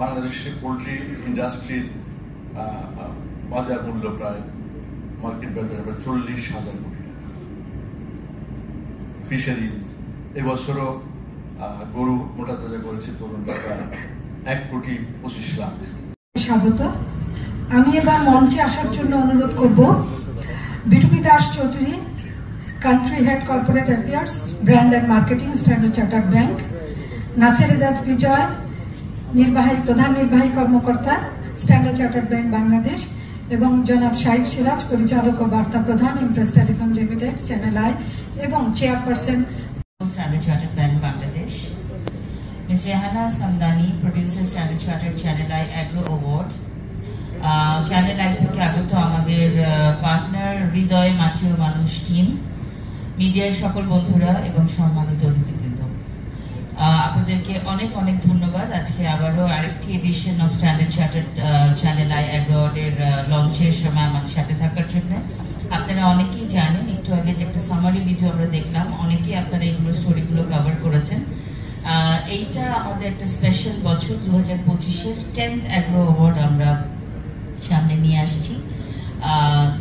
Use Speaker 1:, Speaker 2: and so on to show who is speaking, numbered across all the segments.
Speaker 1: বাংলাদেশের পোলট্রি ইন্ডাস্ট্রির বাজার মূল্য প্রায় মার্কেট ভ্যালু প্রায় 40,000 কোটি টাকা। ফিশারিজ এবছরও গরু মোটা তাজা করেছে তরুণ টাকা 1,25 লাখ।
Speaker 2: স্বাগত। আমি এবার মঞ্চে আসার জন্য অনুরোধ করব Bitopi Das Chowdhury, country head corporate affairs, brand and marketing, Standard Chartered Bank, Nasir Ejaz Bijoy, প্রধান নির্বাহী কর্মকর্তা, স্ট্যান্ডার্ড চার্টার্ড ব্যাংক বাংলাদেশ, এবং জনাব শাহিদ সিরাজ, পরিচালক ও বার্তা প্রধান, Impress telecom limited, channel I, এবং chairperson,
Speaker 3: Standard Chartered Bank Bangladesh. Ms. Rehana Samdani, producer, Standard Chartered Channel I Agro Award. Channel I থেকে আগত আমাদের পার্টনার হৃদয় মাটি ও মানুষ টিম, মিডিয়ার সকল বন্ধুরা এবং সম্মানিত অতিথিবৃন্দ, আপনাদেরকে অনেক অনেক ধন্যবাদ। আজকে আবারও আরেকটি edition of Standard Chartered Channel I Agro অ্যাওয়ার্ডের লঞ্চের সময় আমাদের সাথে থাকার জন্য। আপনারা অনেকেই জানেন, একটু আগে যে একটা সামারি ভিডিও আমরা দেখলাম, অনেকেই আপনারা এইগুলো স্টোরিগুলো কভার করেছেন। এইটা আমাদের একটা স্পেশাল বছর, 2025-এর 10th অ্যাগ্রো অ্যাওয়ার্ড আমরা সামনে নিয়ে আসছি।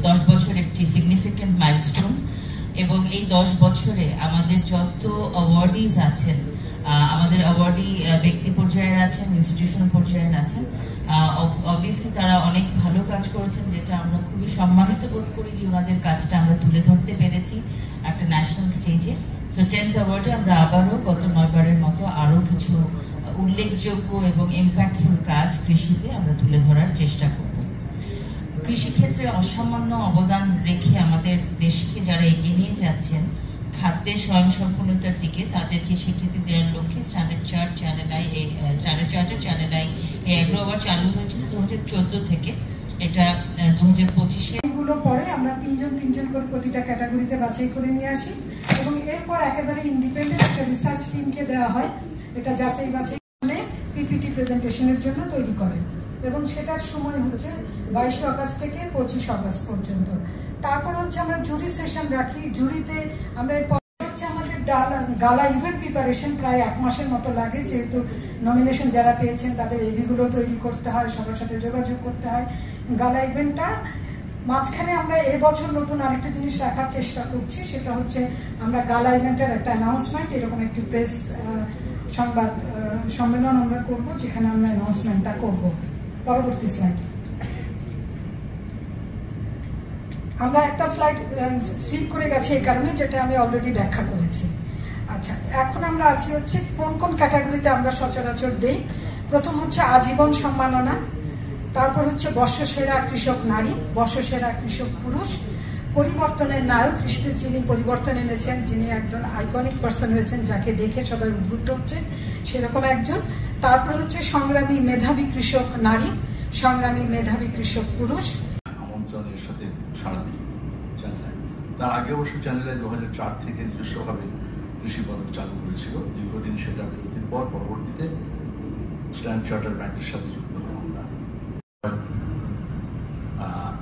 Speaker 3: 10 বছর একটি সিগনিফিক্যান্ট মাইলস্টোন, এবং এই 10 বছরে আমাদের যত অ্যাওয়ার্ডিজ আছেন, আমাদের অ্যাওয়ার্ডি ব্যক্তি পর্যায়ের আছেন, ইনস্টিটিউশনাল পর্যায়ের আছেন, অবভিয়াসলি তারা অনেক ভালো কাজ করেছেন, যেটা আমরা খুবই সম্মানিত বোধ করি যে ওনাদের কাজটা আমরা তুলে ধরতে পেরেছি একটা ন্যাশনাল স্টেজে। সো 10th অ্যাওয়ার্ডে আমরা আবারও গত 9 বারের মতো আরও কিছু উল্লেখযোগ্য এবং ইম্প্যাক্টফুল কাজ কৃষিতে আমরা তুলে ধরার চেষ্টা করব। কৃষিক্ষেত্রে অসামান্য অবদান রেখে আমাদের দেশকে যারা এগিয়ে নিয়ে যাচ্ছেন খাদ্যের স্বয়ংসম্পূর্ণতার দিকে, তাদেরকে স্বীকৃতি দেওয়ার লক্ষ্যে স্ট্যান্ডার্ড চার্টার্ড চ্যানেল আই এই অ্যাগ্রো অ্যাওয়ার্ড চালু হয়েছিল 2014 থেকে। এটা 2025-এ
Speaker 2: এগুলো পরে আমরা তিনজন করে প্রতিটা ক্যাটাগরিতে বাছাই করে নিয়ে আসি, এবং এরপর একেবারে ইন্ডিপেন্ডেন্ট একটা রিসার্চ টিমকে দেওয়া হয়, এটা যাচাই বাছাই করে পিপিটি প্রেজেন্টেশনের জন্য তৈরি করে, এবং সেটার সময় হচ্ছে 22 আগস্ট থেকে 25 আগস্ট পর্যন্ত। তারপর হচ্ছে আমরা জুরি সেশন রাখি, জুরিতে আমরা হচ্ছে আমাদের গালা ইভেন্ট প্রিপারেশন প্রায় 1 মাসের মতো লাগে, যেহেতু নমিনেশন যারা পেয়েছেন তাদের এভিগুলো তৈরি করতে হয়, সবার সাথে যোগাযোগ করতে হয়। গালা ইভেন্টটা মাঝখানে আমরা এবছর নতুন আরেকটা জিনিস রাখার চেষ্টা করছি, সেটা হচ্ছে আমরা গালা ইভেন্টের একটা অ্যানাউন্সমেন্ট, এরকম একটি প্রেস সংবাদ সম্মেলন আমরা করব, যেখানে আমরা অ্যানাউন্সমেন্টটা করব। পরবর্তী স্লাইড, আমরা একটা স্লাইড স্লিপ করে গেছি এই কারণে, যেটা আমি অলরেডি ব্যাখ্যা করেছি। আচ্ছা, এখন আমরা আছি হচ্ছে কোন কোন ক্যাটাগরিতে আমরা সচরাচর দেই। প্রথম হচ্ছে আজীবন সম্মাননা, তারপর হচ্ছে বর্ষসেরা কৃষক নারী, বর্ষসেরা কৃষক পুরুষ, পরিবর্তনের নায়ক, কৃষিতে যিনি পরিবর্তন এনেছেন, যিনি একজন আইকনিক পার্সন হয়েছেন, যাকে দেখে সবাই উদ্বুদ্ধ হচ্ছে, সেরকম একজন। তারপর হচ্ছে সংগ্রামী মেধাবী কৃষক নারী, সংগ্রামী মেধাবী কৃষক পুরুষ।
Speaker 1: আমন্ত্রণের সাথে সাড়া দিই চ্যানেল আই। তার আগে অবশ্য চ্যানেল আই 2004 থেকে নিজস্বভাবে কৃষি পদক চালু করেছিল। দীর্ঘদিন সেটা বিরতির পর পরবর্তীতে স্ট্যান্ডার্ড চার্টার্ড ব্যাংকের সাথে যুক্ত হলাম আমরা।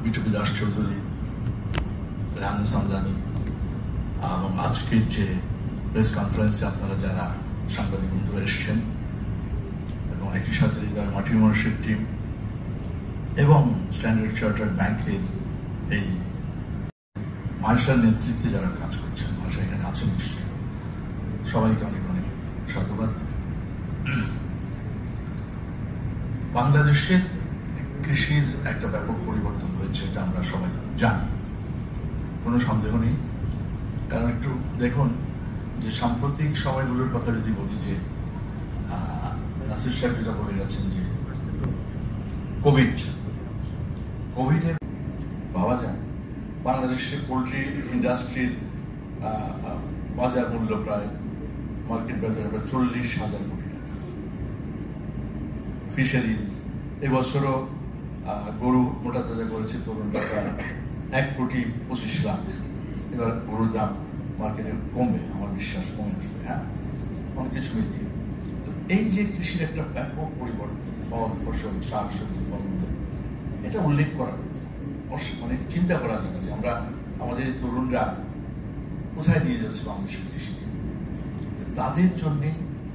Speaker 1: বিটুপি দাস চৌধুরী, রেহানা সামদানি, এবং আজকের যে প্রেস কনফারেন্সে আপনারা যারা সাংবাদিক বন্ধুরা এসেছেন, এবং একই সাথে হৃদয় মাটি মানুষের টিম এবং স্ট্যান্ডার্ড চার্টার্ড ব্যাংকের এই মার্শাল নেতৃত্বে যারা কাজ করছেন, মার্শা এখানে আছেন নিশ্চয়ই, সবাইকে অনেক অনেক সাধুবাদ। বাংলাদেশের কৃষির একটা ব্যাপক পরিবর্তন হয়েছে, এটা আমরা সবাই জানি, কোনো সন্দেহ নেই। কারণ একটু দেখুন যে সাম্প্রতিক সময়গুলোর কথা যদি বলি, যে নাসির সাহেব যেটা বলে গেছেন যে কোভিডে ভাবা যায় বাংলাদেশের পোলট্রি ইন্ডাস্ট্রির বাজার মূল্য প্রায় মার্কেট ভ্যালু প্রায় 40,000 কোটি টাকা। ফিশারিজ এবছরও গরু মোটা তাজা করেছে তরুণ টাকা 1,25 লাখ। এবার গরুর দাম মার্কেটে কমবে, আমার বিশ্বাস কমে আসবে, হ্যাঁ, অনেক কিছু মিলিয়ে। তো এই যে কৃষির একটা ব্যাপক পরিবর্তন, ফল ফসল শাক সবজি ফলমূলের, এটা উল্লেখ করার মানে চিন্তা করা যায় না যে আমরা আমাদের তরুণরা কোথায় নিয়ে যাচ্ছে বাংলাদেশের কৃষিকে। তাদের জন্যে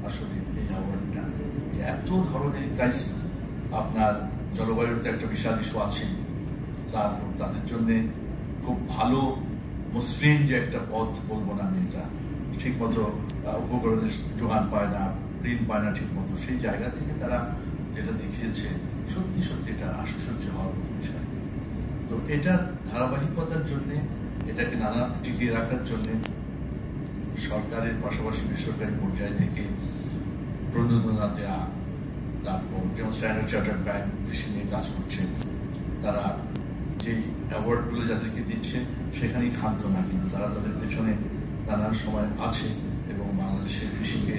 Speaker 1: আসলে এই অ্যাওয়ার্ডটা, যে এত ধরনের ক্রাইসিস আপনার জলবায়ুতে একটা বিশাল ইস্যু আছে, তারপর তাদের জন্য খুব ভালো মসৃণ যে একটা পথ, বলবো না আমি, এটা ঠিক মতো উপকরণের যোগান পায় না, ঋণ পায় না ঠিক মতো, সেই জায়গা থেকে তারা যেটা দেখিয়েছে সত্যি সত্যি এটা আশ্চর্য হওয়ার মতো বিষয়। তো এটার ধারাবাহিকতার জন্যে, এটাকে নানা টিকিয়ে রাখার জন্যে সরকারের পাশাপাশি বেসরকারি পর্যায় থেকে প্রণোদনা দেওয়া, তারপর যেমন স্ট্যান্ডার্ড চার্টার্ড ব্যাংক কৃষি নিয়ে কাজ করছে, তারা যেই অ্যাওয়ার্ডগুলো যাদেরকে দিচ্ছে সেখানেই ক্ষান্ত না, কিন্তু তারা তাদের পেছনে নানান সময় আছে এবং বাংলাদেশের কৃষিতে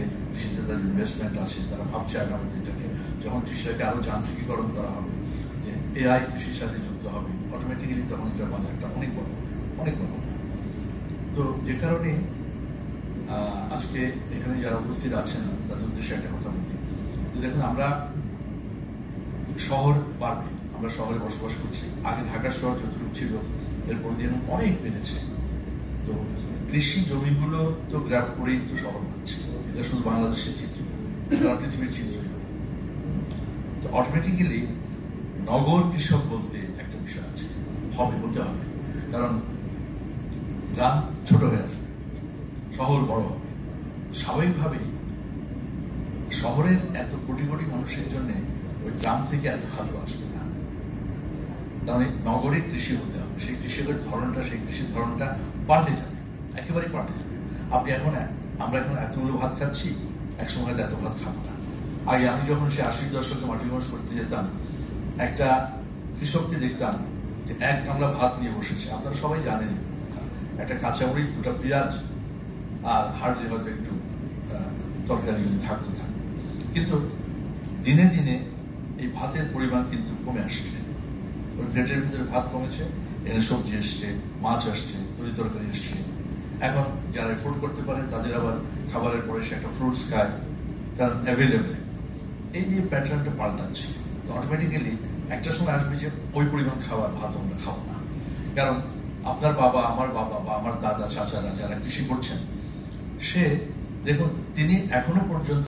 Speaker 1: তাদের ইনভেস্টমেন্ট আছে। তারা ভাবছে আগামীতে এটাকে যখন কৃষিটাকে আরও যান্ত্রিকীকরণ করা হবে, যে এআই কৃষির সাথে যুক্ত হবে, অটোমেটিক্যালি তখন এটার বাজারটা অনেক বড় হবে, অনেক বড় হবে। তো যে কারণে আজকে এখানে যারা উপস্থিত আছেন তাদের উদ্দেশ্যে একটা কথা বলি যে দেখুন, আমরা শহর বাড়বে, আমরা শহরে বসবাস করছি। আগে ঢাকার শহর যতটুকু ছিল এর পরিধি এখন অনেক বেড়েছে। তো কৃষি জমিগুলো তো গ্র্যাব করেই তো শহর হচ্ছে, এটা শুধু বাংলাদেশের চিত্র, সারা পৃথিবীর চিত্রই হবে। তো অটোমেটিক্যালি নগর কৃষক বলতে একটা বিষয় আছে, হতে হবে, কারণ গ্রাম ছোট হয়ে আসবে, শহর বড় হবে। স্বাভাবিকভাবেই শহরের এত কোটি কোটি মানুষের জন্য ওই গ্রাম থেকে এত খাদ্য আসবে না, তাহলে নগরে কৃষি হতে হবে। সেই কৃষির ধরনটা, সেই কৃষির ধরনটা পাল্টে যাবে, একেবারেই পাল্টে যাবে। আমরা এখন এতগুলো ভাত খাচ্ছি, একসময় এত ভাত খাবো না। আগে আমি যখন সে 80 দশকে মাটিগঞ্জ করতে যেতাম, একটা কৃষককে দেখতাম যে এক গামলা ভাত নিয়ে বসেছে। আপনারা সবাই জানেন, একটা কাঁচামরিচ, 2টা পেঁয়াজ, আর হার্ডলি হয়তো একটু তরকারি যদি থাকতো। কিন্তু দিনে দিনে এই ভাতের পরিমাণ কিন্তু কমে আসছে। ওই প্লেটের ভিতরে ভাত কমেছে, এখানে সবজি এসছে, মাছ আসছে, তরি তরকারি এসছে। এখন যারা এফোর্ড করতে পারে তাদের আবার খাবারের পরে সে একটা ফ্রুটস খায়, কারণ অ্যাভেলেবেল। এই যে প্যাটার্নটা পাল্টাচ্ছে, তো অটোমেটিক্যালি একটা সময় আসবে যে ওই পরিমাণ খাবার ভাত আমরা খাবো না। কারণ আপনার বাবা, আমার বাবা বা আমার দাদা চাচারা যারা কৃষি করছেন, সে দেখুন তিনি এখনো পর্যন্ত